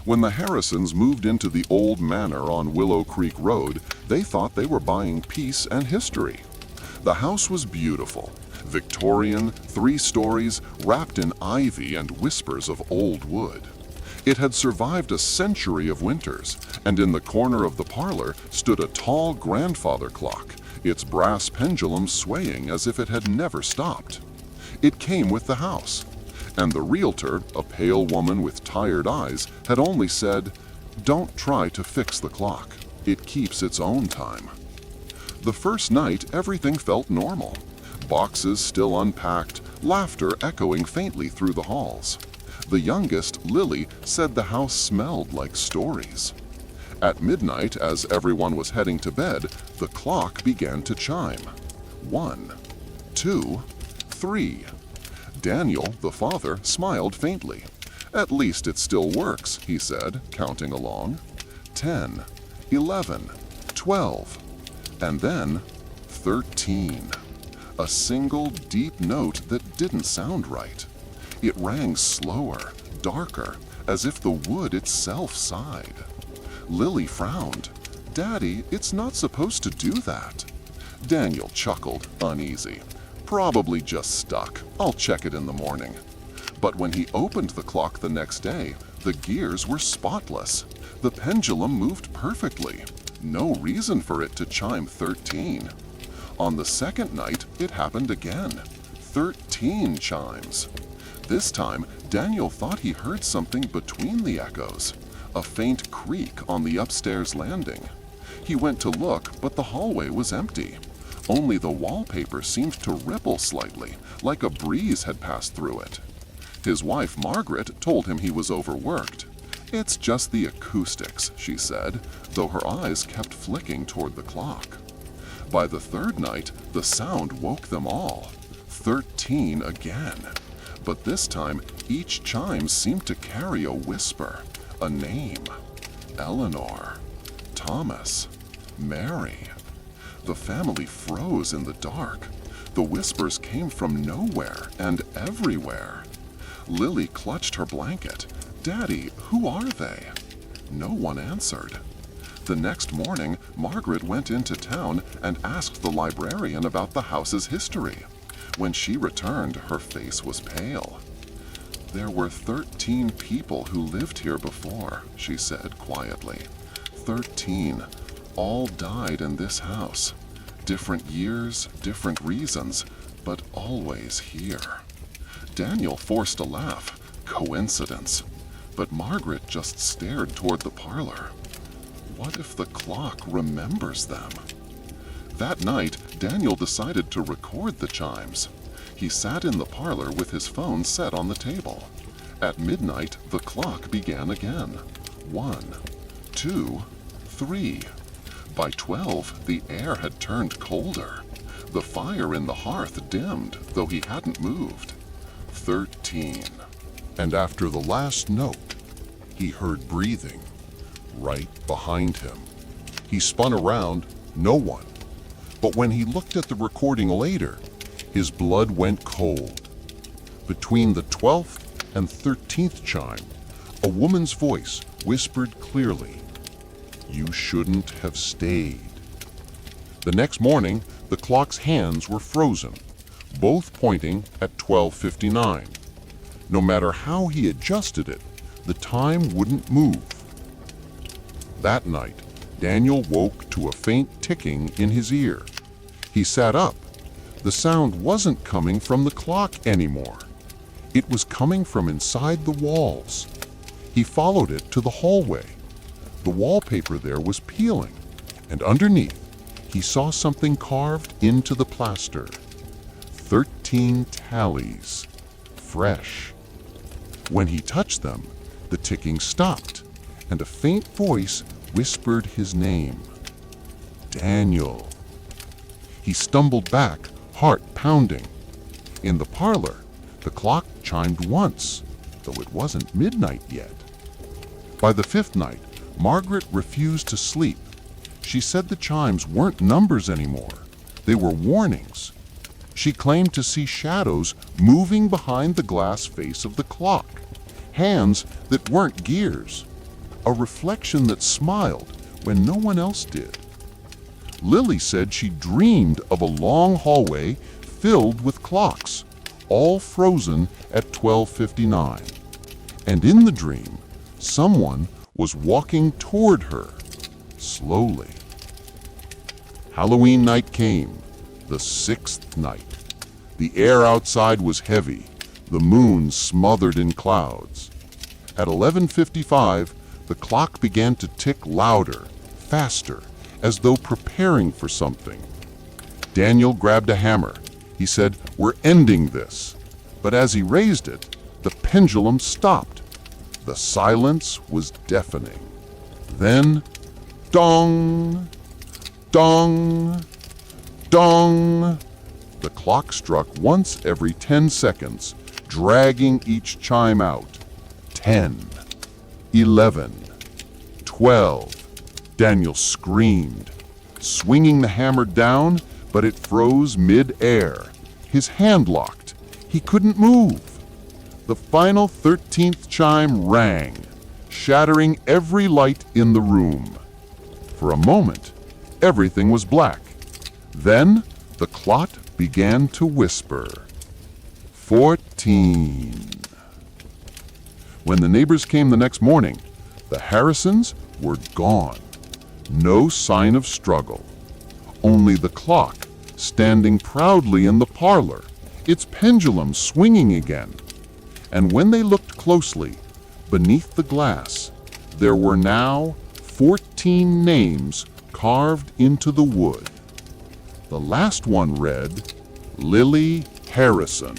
When the Harrisons moved into the old manor on Willow Creek Road, they thought they were buying peace and history. The house was beautiful, Victorian, 3 stories, wrapped in ivy and whispers of old wood. It had survived a century of winters, and in the corner of the parlor stood a tall grandfather clock, its brass pendulum swaying as if it had never stopped. It came with the house, and the realtor, a pale woman with tired eyes, had only said, "Don't try to fix the clock. It keeps its own time." The first night, everything felt normal. Boxes still unpacked, laughter echoing faintly through the halls. The youngest, Lily, said the house smelled like stories. At midnight, as everyone was heading to bed, the clock began to chime. 1, 2, 3. Daniel, the father, smiled faintly. "At least it still works," he said, counting along. 10, 11, 12, and then 13. A single deep note that didn't sound right. It rang slower, darker, as if the wood itself sighed. Lily frowned. "Daddy, it's not supposed to do that." Daniel chuckled, uneasy. "Probably just stuck. I'll check it in the morning." But when he opened the clock the next day, the gears were spotless. The pendulum moved perfectly. No reason for it to chime 13. On the second night, it happened again. 13 chimes. This time, Daniel thought he heard something between the echoes, a faint creak on the upstairs landing. He went to look, but the hallway was empty. Only the wallpaper seemed to ripple slightly, like a breeze had passed through it. His wife, Margaret, told him he was overworked. "It's just the acoustics," she said, though her eyes kept flicking toward the clock. By the third night, the sound woke them all. 13 again. But this time, each chime seemed to carry a whisper, a name. Eleanor, Thomas, Mary. The family froze in the dark. The whispers came from nowhere and everywhere. Lily clutched her blanket. "Daddy, who are they?" No one answered. The next morning, Margaret went into town and asked the librarian about the house's history. When she returned, her face was pale. "There were 13 people who lived here before," she said quietly. 13. All died in this house. Different years, different reasons, but always here. Daniel forced a laugh. Coincidence. But Margaret just stared toward the parlor. What if the clock remembers them? That night, Daniel decided to record the chimes. He sat in the parlor with his phone set on the table. At midnight, the clock began again. 1, 2, 3. By 12, the air had turned colder. The fire in the hearth dimmed, though he hadn't moved. 13. And after the last note, he heard breathing right behind him. He spun around, no one. But when he looked at the recording later, his blood went cold. Between the 12th and 13th chime, a woman's voice whispered clearly, "You shouldn't have stayed." The next morning, the clock's hands were frozen, both pointing at 12:59. No matter how he adjusted it, the time wouldn't move. That night, Daniel woke to a faint ticking in his ear. He sat up. The sound wasn't coming from the clock anymore. It was coming from inside the walls. He followed it to the hallway. The wallpaper there was peeling, and underneath, he saw something carved into the plaster. 13 tallies, fresh. When he touched them, the ticking stopped, and a faint voice whispered his name. Daniel. He stumbled back, heart pounding. In the parlor, the clock chimed once, though it wasn't midnight yet. By the 5th night, Margaret refused to sleep. She said the chimes weren't numbers anymore. They were warnings. She claimed to see shadows moving behind the glass face of the clock, hands that weren't gears. a reflection that smiled when no one else did. Lily said she dreamed of a long hallway filled with clocks, all frozen at 12:59. And in the dream, someone was walking toward her, slowly. Halloween night came, the sixth night. The air outside was heavy, the moon smothered in clouds. At 11:55, the clock began to tick louder, faster, as though preparing for something. Daniel grabbed a hammer. He said, "We're ending this." But as he raised it, the pendulum stopped. The silence was deafening. Then, dong, dong, dong. The clock struck once every 10 seconds, dragging each chime out. 10, 11, 12. Daniel screamed, swinging the hammer down, but it froze mid-air. His hand locked. He couldn't move. The final 13th chime rang, shattering every light in the room. For a moment, everything was black. Then the clock began to whisper. 14. When the neighbors came the next morning, the Harrisons were gone. No sign of struggle. Only the clock standing proudly in the parlor, its pendulum swinging again. And when they looked closely, beneath the glass, there were now 14 names carved into the wood. The last one read, Lily Harrison.